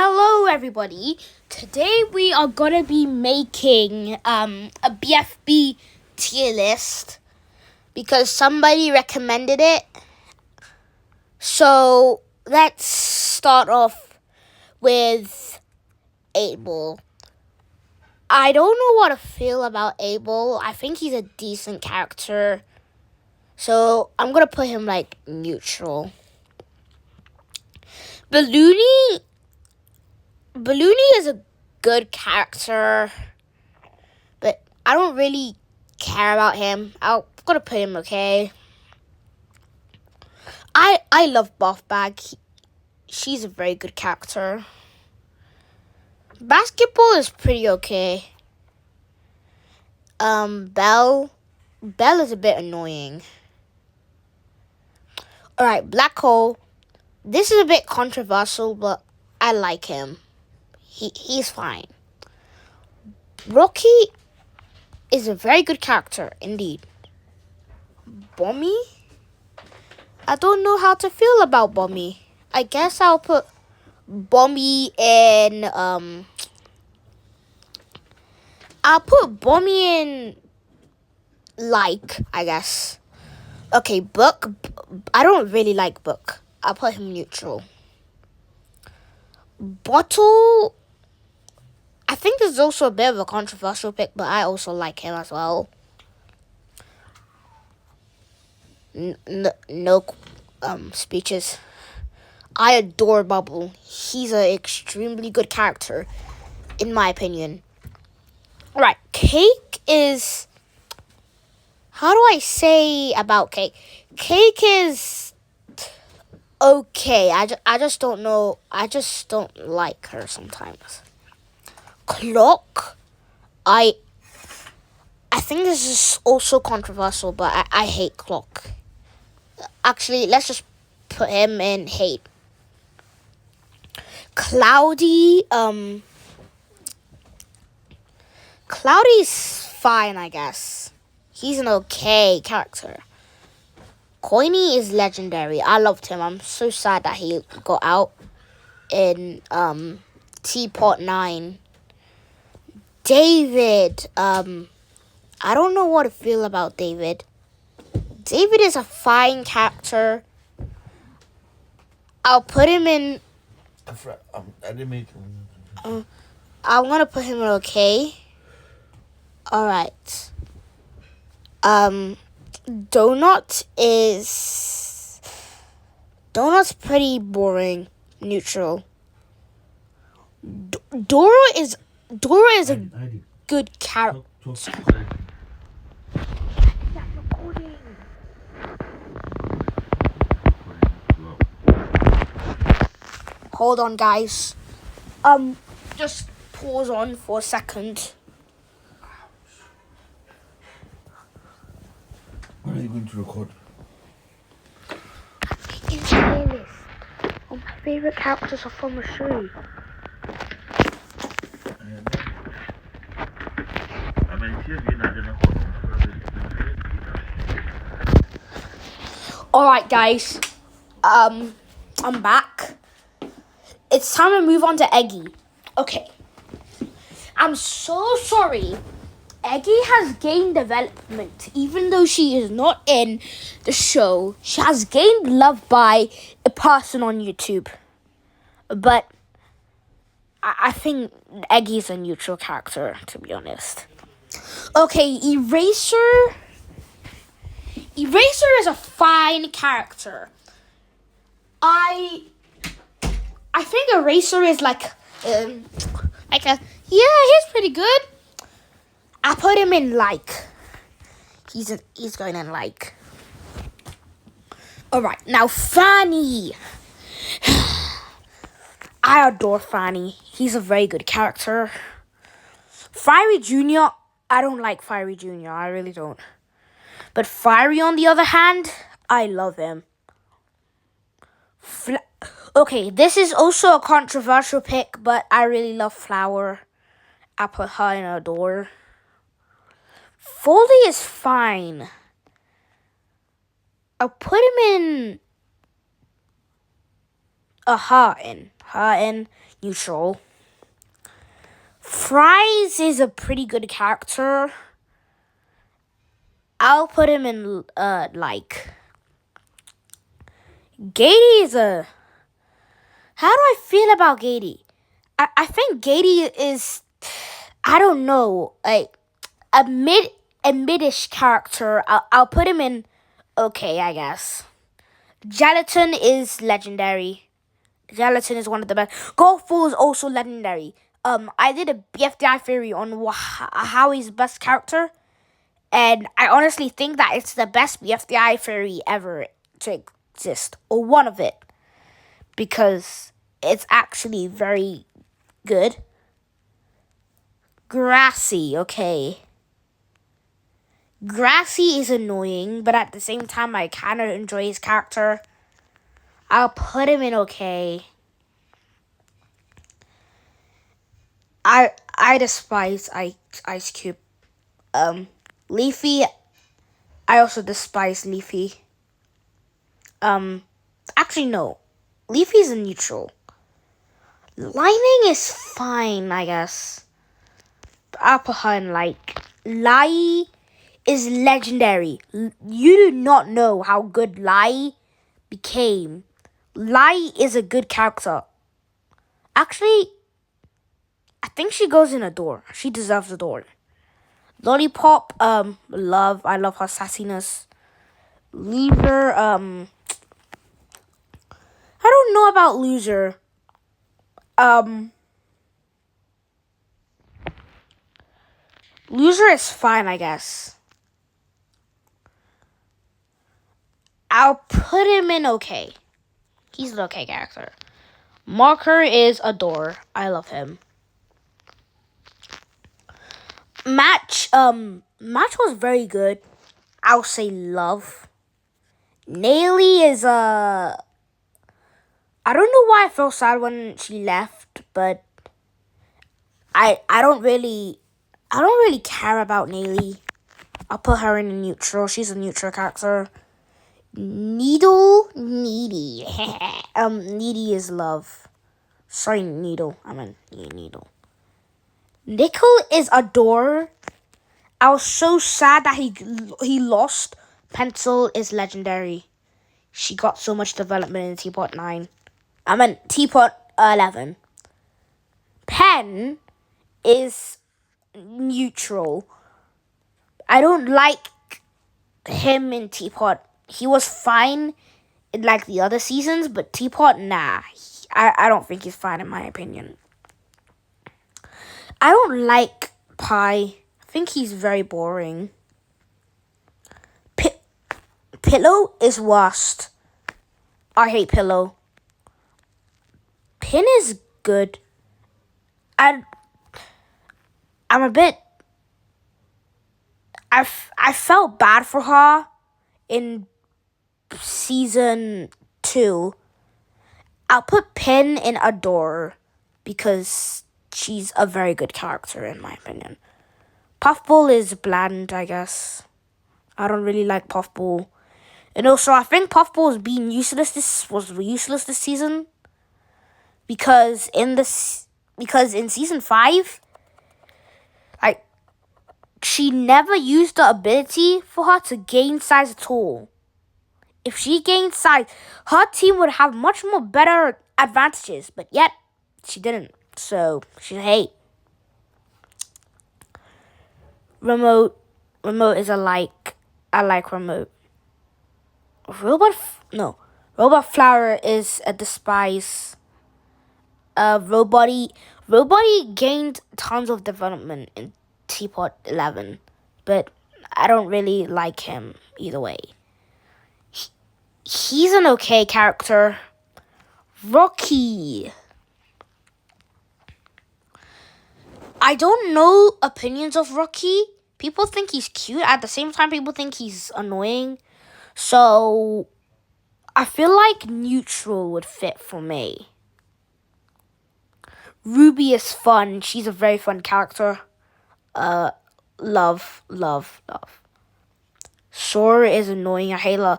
Hello everybody. Today we are gonna be making a BFB tier list because somebody recommended it. So let's start off with 8Ball. I don't know what to feel about 8Ball. I think he's a decent character. So I'm gonna put him like neutral. Balloony is a good character, but I don't really care about him. I'm gonna put him okay. I love Buffbag. She's a very good character. Basketball is pretty okay. Bell is a bit annoying. Alright, Black Hole. This is a bit controversial, but I like him. He's fine. Rocky is a very good character, indeed. Bommy? I don't know how to feel about Bommy. I guess I'll put Bommy in, I'll put Bommy in, I guess. Okay, Book. I don't really like Book. I'll put him neutral. Bottle. I think this is also a bit of a controversial pick, but I also like him as well. No speeches. I adore Bubble. He's an extremely good character, in my opinion. Alright, Cake is... How do I say about Cake? Cake is okay. I just don't know. I just don't like her sometimes. Clock, I think this is also controversial, but I hate Clock. Actually, let's just put him in hate. Cloudy's fine, I guess. He's an okay character. Coiny is legendary. I loved him. I'm so sad that he got out in Teapot 9. David, I don't know what to feel about David. David is a fine character. I'll put him in... I didn't make him. I'm going to put him in okay. Alright. Donut's pretty boring. Neutral. Dora is a good character. Hold on, guys. Just pause on for a second. When are you going to record? Making a tier list of my favorite characters are from the show. Alright, guys. I'm back. It's time to move on to Eggy. Okay. I'm so sorry. Eggy has gained development. Even though she is not in the show, she has gained love by a person on YouTube. But I think Eggy's a neutral character, to be honest. Okay, Eraser. Eraser is a fine character. I think Eraser is he's pretty good. I put him in He's going in Alright, now Fanny. I adore Fanny. He's a very good character. Fiery Jr., I don't like Fiery Jr., I really don't. But Fiery, on the other hand, I love him. Okay, this is also a controversial pick, but I really love Flower. I put her in adore. Foldy is fine. I'll put him in a Heartin. neutral. Fries is a pretty good character. I'll put him in like. Gady is a. How do I feel about Gady? I think Gady is. I don't know, like a midish character. I'll put him in. Okay, I guess. Gelatin is legendary. Gelatin is one of the best. Golfball is also legendary. I did a BFDI theory on how he's the best character, and I honestly think that it's the best BFDI theory ever to exist, or one of it, because it's actually very good. Grassy, okay. Grassy is annoying, but at the same time, I kind of enjoy his character. I'll put him in okay. I despise Ice Cube. Leafy, I also despise Leafy. Actually no, Leafy's a neutral. Lightning is fine, I guess. But I'll put her in like. Lai is legendary. You do not know how good Lai became. Lai is a good character. Actually, I think she goes in a door. She deserves a door. Lollipop, I love her sassiness. Loser, I don't know about Loser. Loser is fine, I guess. I'll put him in okay. He's an okay character. Marker is a door. I love him. Match was very good. I'll say love. Naily is I don't know why I felt sad when she left, but I don't really care about Naily. I'll put her in a neutral. She's a neutral character. Needle, needy. Needy is love. Sorry, Needle. I meant Needle. Nickel is adorer. I was so sad that he lost. Pencil is legendary. She got so much development in Teapot 9. I meant Teapot 11. Pen is neutral. I don't like him in Teapot. He was fine in like the other seasons, but Teapot, nah. I don't think he's fine in my opinion. I don't like Pie. I think he's very boring. Pillow is worst. I hate Pillow. Pin is good. I'm a bit. I felt bad for her in season 2. I'll put Pin in Adore because she's a very good character in my opinion. Puffball is bland, I guess. I don't really like Puffball. And also, I think Puffball was useless this season. Because in season 5, like, she never used the ability for her to gain size at all. If she gained size, her team would have much more better advantages. But yet, she didn't. So, she's a hate. Remote is a like. I like Remote. Robot Flower is a despise. Robody gained tons of development in Teapot 11, but I don't really like him either way. He's an okay character. Rocky. I don't know opinions of Rocky. People think he's cute. At the same time, people think he's annoying. So, I feel like neutral would fit for me. Ruby is fun. She's a very fun character. Love. Sora is annoying. I hate her.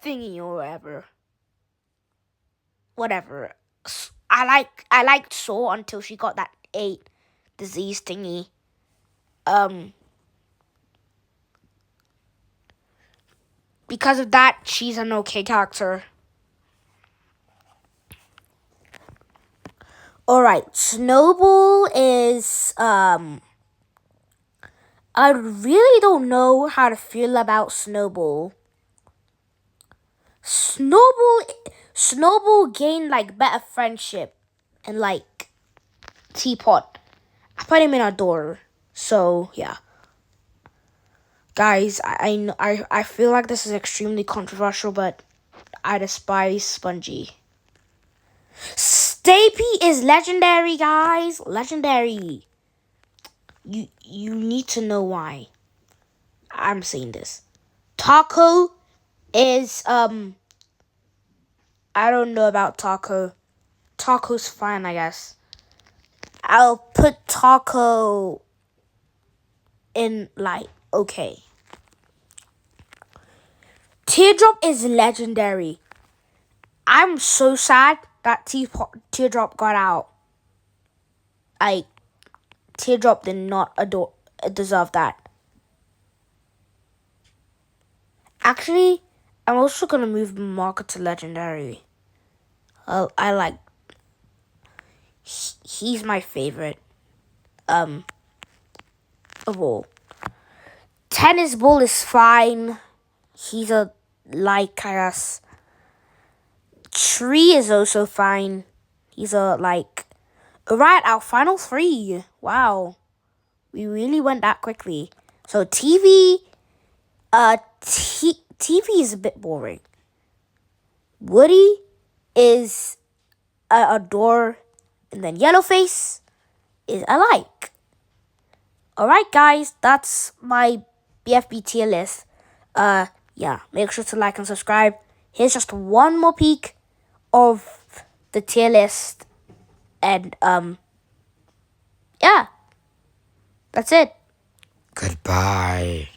Thingy or whatever. I liked Saw until she got that 8 disease thingy. Because of that, she's an okay character. Alright, Snowball is I really don't know how to feel about Snowball. Snowball gained like better friendship and like Teapot. I put him in Adore. So yeah. Guys, I feel like this is extremely controversial, but I despise Spongy. Stampy is legendary, guys. Legendary. You need to know why I'm saying this. Taco is I don't know about Taco. Taco's fine, I guess. I'll put Taco in like okay. Teardrop is legendary. I'm so sad that Teardrop got out. Like Teardrop did not deserve that. Actually, I'm also gonna move Marco to legendary. I like. He's my favorite. Of all. Tennis Ball is fine. He's a like, I guess. Tree is also fine. He's a like. Alright, our final 3. Wow. We really went that quickly. So TV is a bit boring. Woody is a Adore, and then Yellowface is a like. Alright guys, that's my BFB tier list. Yeah, make sure to like and subscribe. Here's just one more peek of the tier list. And yeah. That's it. Goodbye.